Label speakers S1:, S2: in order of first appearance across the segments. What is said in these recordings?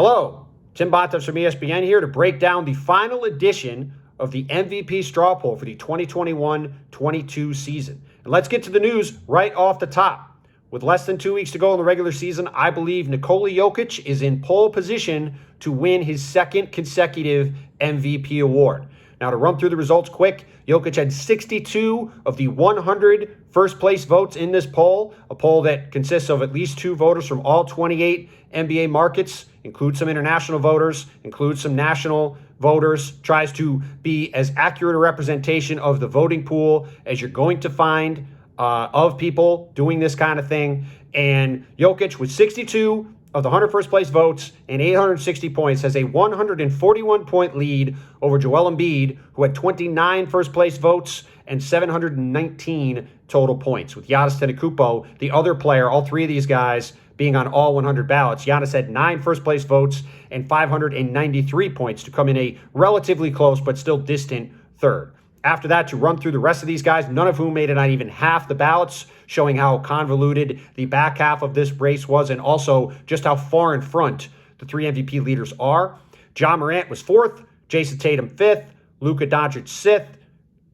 S1: Hello, Tim Bontemps from ESPN here to break down the final edition of the MVP straw poll for the 2021-22 season. And let's get to the news right off the top. With less than 2 weeks to go in the regular season, I believe Nikola Jokic is in pole position to win his second consecutive MVP award. Now, to run through the results quick, Jokic had 62 of the 100 first-place votes in this poll, a poll that consists of at least 2 voters from all 28 NBA markets, includes some international voters, includes some national voters, tries to be as accurate a representation of the voting pool as you're going to find of people doing this kind of thing. And Jokic, with 62 of the 100 first-place votes and 860 points, has a 141-point lead over Joel Embiid, who had 29 first-place votes and 719 total points. With Giannis Antetokounmpo, the other player, all three of these guys being on all 100 ballots. Giannis had 9 first-place votes and 593 points to come in a relatively close but still distant third. After that, to run through the rest of these guys, none of whom made it on even half the ballots, showing how convoluted the back half of this race was and also just how far in front the 3 MVP leaders are. Ja Morant was 4th, Jason Tatum 5th, Luka Doncic 6th,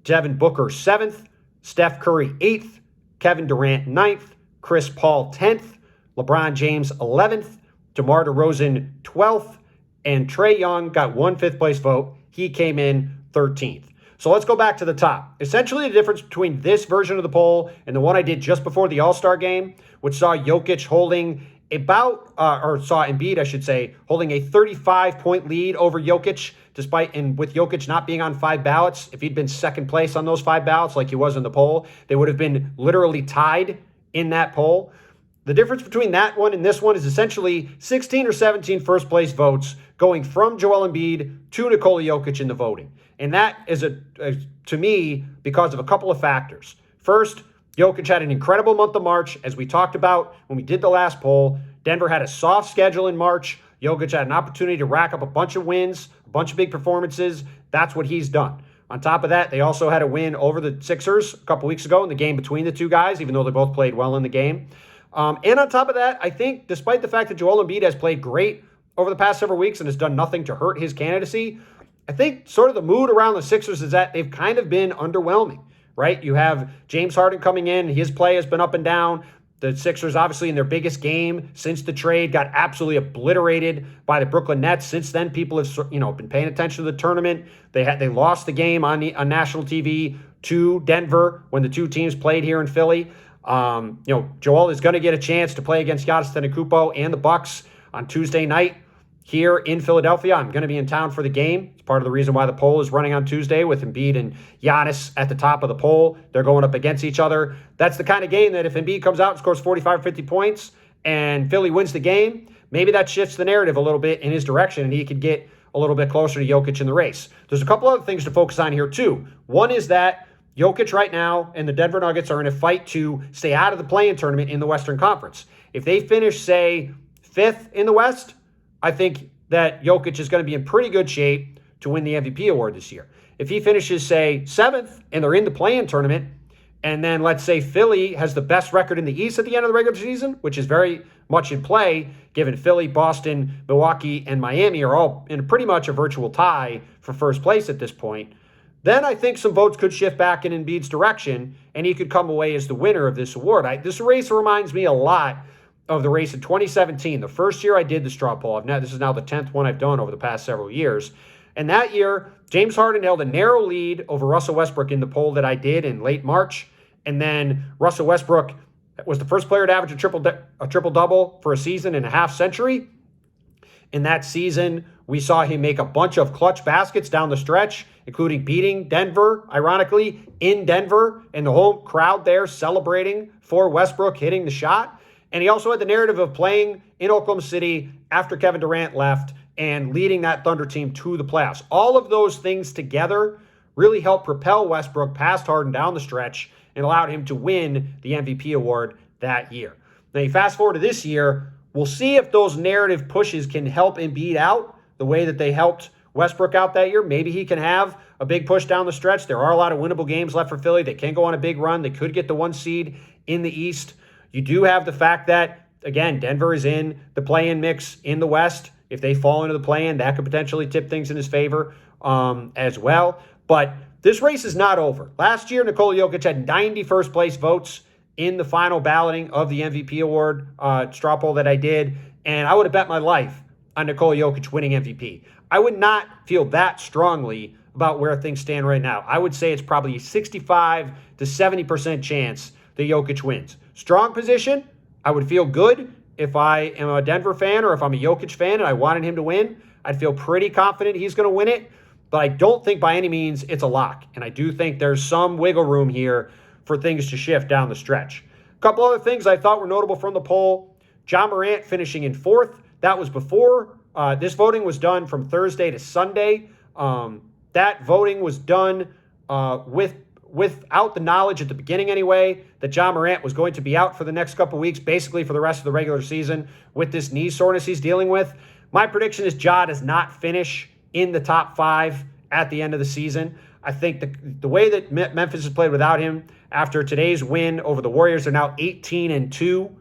S1: Devin Booker 7th, Steph Curry 8th, Kevin Durant 9th, Chris Paul 10th, LeBron James 11th, DeMar DeRozan 12th, and Trae Young got 1 fifth-place vote. He came in 13th. So let's go back to the top. Essentially, the difference between this version of the poll and the one I did just before the All-Star game, which saw Jokic holding saw Embiid, I should say, holding a 35-point lead over Jokic, with Jokic not being on 5 ballots. If he'd been second place on those 5 ballots like he was in the poll, they would have been literally tied in that poll. The difference between that one and this one is essentially 16 or 17 first-place votes going from Joel Embiid to Nikola Jokic in the voting. And that is, to me, because of a couple of factors. First, Jokic had an incredible month of March, as we talked about when we did the last poll. Denver had a soft schedule in March. Jokic had an opportunity to rack up a bunch of wins, a bunch of big performances. That's what he's done. On top of that, they also had a win over the Sixers a couple weeks ago in the game between the two guys, even though they both played well in the game. And on top of that, I think despite the fact that Joel Embiid has played great over the past several weeks and has done nothing to hurt his candidacy, I think sort of the mood around the Sixers is that they've kind of been underwhelming, right? You have James Harden coming in. His play has been up and down. The Sixers, obviously, in their biggest game since the trade, got absolutely obliterated by the Brooklyn Nets. Since then, people have been paying attention to the tournament. They lost the game on national TV to Denver when the two teams played here in Philly. Joel is going to get a chance to play against Giannis Antetokounmpo and the Bucks on Tuesday night here in Philadelphia. I'm going to be in town for the game. It's part of the reason why the poll is running on Tuesday with Embiid and Giannis at the top of the poll. They're going up against each other. That's the kind of game that if Embiid comes out and scores 45 or 50 points and Philly wins the game, maybe that shifts the narrative a little bit in his direction and he could get a little bit closer to Jokic in the race. There's a couple other things to focus on here too. One is that Jokic right now and the Denver Nuggets are in a fight to stay out of the play-in tournament in the Western Conference. If they finish, say, 5th in the West, I think that Jokic is going to be in pretty good shape to win the MVP award this year. If he finishes, say, 7th and they're in the play-in tournament, and then let's say Philly has the best record in the East at the end of the regular season, which is very much in play, given Philly, Boston, Milwaukee, and Miami are all in pretty much a virtual tie for first place at this point, then I think some votes could shift back in Embiid's direction, and he could come away as the winner of this award. This race reminds me a lot of the race in 2017, the first year I did the straw poll. This is now the 10th one I've done over the past several years. And that year, James Harden held a narrow lead over Russell Westbrook in the poll that I did in late March. And then Russell Westbrook was the first player to average a triple-double for a season in a half century. In that season, we saw him make a bunch of clutch baskets down the stretch, including beating Denver, ironically, in Denver, and the whole crowd there celebrating for Westbrook hitting the shot. And he also had the narrative of playing in Oklahoma City after Kevin Durant left and leading that Thunder team to the playoffs. All of those things together really helped propel Westbrook past Harden down the stretch and allowed him to win the MVP award that year. Now, you fast forward to this year, we'll see if those narrative pushes can help Embiid out the way that they helped Westbrook out that year. Maybe he can have a big push down the stretch. There are a lot of winnable games left for Philly. They can go on a big run. They could get the 1 seed in the East. You do have the fact that, again, Denver is in the play-in mix in the West. if they fall into the play-in, that could potentially tip things in his favor as well. But this race is not over. Last year, Nikola Jokic had 91st place votes in the final balloting of the MVP award straw poll that I did, and I would have bet my life on Nikola Jokic winning MVP. I would not feel that strongly about where things stand right now. I would say it's probably a 65 to 70% chance that Jokic wins. Strong position, I would feel good if I am a Denver fan or if I'm a Jokic fan and I wanted him to win. I'd feel pretty confident he's going to win it, but I don't think by any means it's a lock. And I do think there's some wiggle room here for things to shift down the stretch. A couple other things I thought were notable from the poll. Ja Morant finishing in 4th. That was before. This voting was done from Thursday to Sunday. That voting was done without the knowledge at the beginning anyway that Ja Morant was going to be out for the next couple weeks, basically for the rest of the regular season with this knee soreness he's dealing with. My prediction is Ja does not finish in the top 5 at the end of the season. I think the way that Memphis has played without him after today's win over the Warriors, they're now 18-2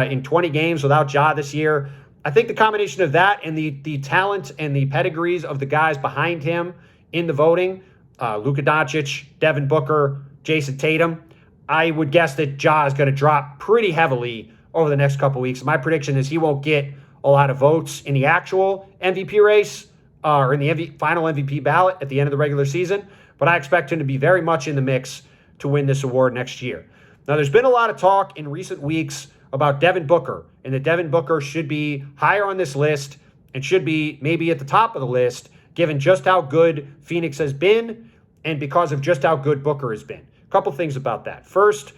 S1: in 20 games without Ja this year. I think the combination of that and the talent and the pedigrees of the guys behind him in the voting, Luka Doncic, Devin Booker, Jason Tatum, I would guess that Ja is going to drop pretty heavily over the next couple weeks. My prediction is he won't get a lot of votes in the actual MVP race or in the final MVP ballot at the end of the regular season, but I expect him to be very much in the mix to win this award next year. Now, there's been a lot of talk in recent weeks about Devin Booker, and that Devin Booker should be higher on this list and should be maybe at the top of the list, given just how good Phoenix has been and because of just how good Booker has been. A couple things about that. First,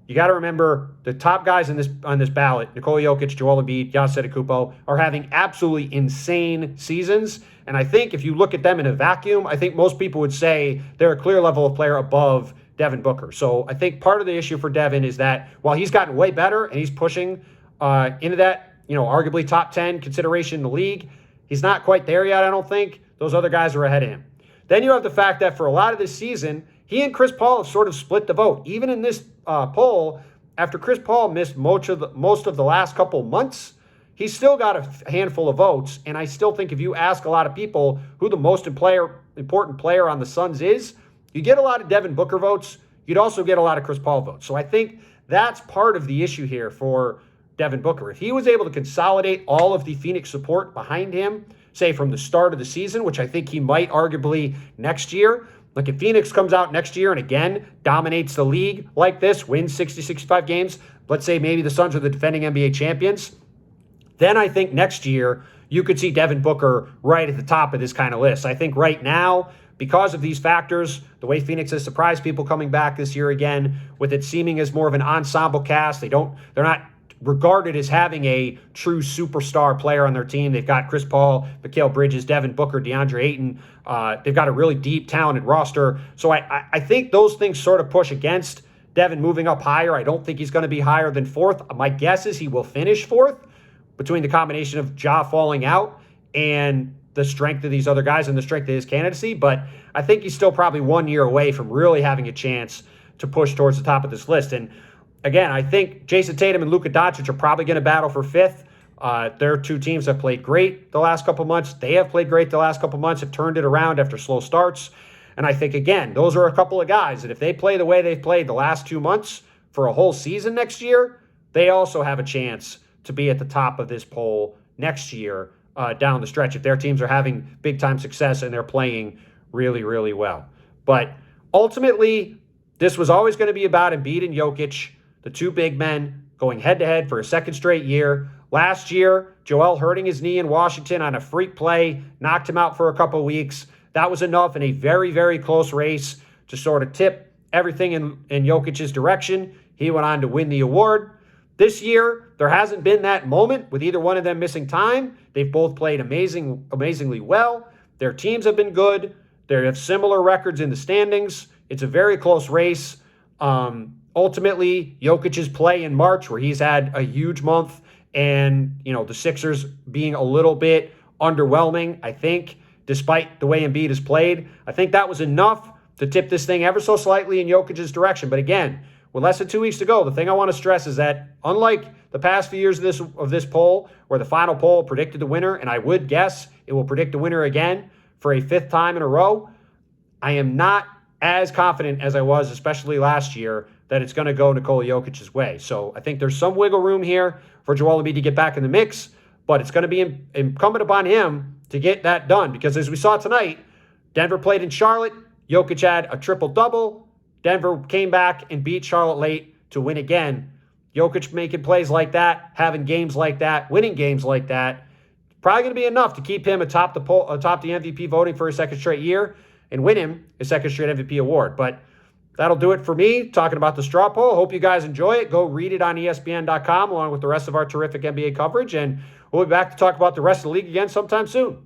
S1: you got to remember the top guys on this ballot, Nikola Jokic, Joel Embiid, Giannis Antetokounmpo, are having absolutely insane seasons. And I think if you look at them in a vacuum, I think most people would say they're a clear level of player above Devin Booker. So I think part of the issue for Devin is that while he's gotten way better and he's pushing into that, arguably top 10 consideration in the league, he's not quite there yet, I don't think. Those other guys are ahead of him. Then you have the fact that for a lot of this season, he and Chris Paul have sort of split the vote. Even in this poll, after Chris Paul missed most of the last couple months, he's still got a handful of votes. And I still think if you ask a lot of people who the most important player on the Suns is, you get a lot of Devin Booker votes. You'd also get a lot of Chris Paul votes. So I think that's part of the issue here for Devin Booker. If he was able to consolidate all of the Phoenix support behind him, say from the start of the season, which I think he might arguably next year, like if Phoenix comes out next year and again dominates the league like this, wins 60, 65 games, let's say maybe the Suns are the defending NBA champions, then I think next year you could see Devin Booker right at the top of this kind of list. I think right now, because of these factors, the way Phoenix has surprised people coming back this year again, with it seeming as more of an ensemble cast, they're not regarded as having a true superstar player on their team. They've got Chris Paul, Mikal Bridges, Devin Booker, DeAndre Ayton. They've got a really deep, talented roster. So I think those things sort of push against Devin moving up higher. I don't think he's going to be higher than 4th. My guess is he will finish 4th between the combination of Ja falling out and the strength of these other guys and the strength of his candidacy. But I think he's still probably 1 year away from really having a chance to push towards the top of this list. And again, I think Jason Tatum and Luka Doncic are probably going to battle for 5th. Their two teams have played great the last couple months. They have played great the last couple months, have turned it around after slow starts. And I think, again, those are a couple of guys that if they play the way they've played the last 2 months for a whole season next year, they also have a chance to be at the top of this poll next year down the stretch if their teams are having big-time success and they're playing really, really well. But ultimately, this was always going to be about Embiid and Jokic, the two big men going head-to-head for a second straight year. Last year, Joel hurting his knee in Washington on a freak play, knocked him out for a couple weeks. That was enough in a very, very close race to sort of tip everything in Jokic's direction. He went on to win the award. This year, there hasn't been that moment with either one of them missing time. They've both played amazingly well. Their teams have been good. They have similar records in the standings. It's a very close race. Ultimately, Jokic's play in March, where he's had a huge month, and the Sixers being a little bit underwhelming, I think, despite the way Embiid has played, I think that was enough to tip this thing ever so slightly in Jokic's direction. But again, with less than 2 weeks to go, the thing I want to stress is that unlike the past few years of this poll, where the final poll predicted the winner, and I would guess it will predict the winner again for a 5th time in a row, I am not as confident as I was, especially last year, that it's going to go Nikola Jokic's way. So I think there's some wiggle room here for Joel Embiid to get back in the mix, but it's going to be incumbent upon him to get that done, because as we saw tonight, Denver played in Charlotte. Jokic had a triple-double. Denver came back and beat Charlotte late to win again. Jokic making plays like that, having games like that, winning games like that, probably going to be enough to keep him atop the MVP voting for a second straight year and win him a second straight MVP award. But that'll do it for me talking about the straw poll. Hope you guys enjoy it. Go read it on ESPN.com along with the rest of our terrific NBA coverage, and we'll be back to talk about the rest of the league again sometime soon.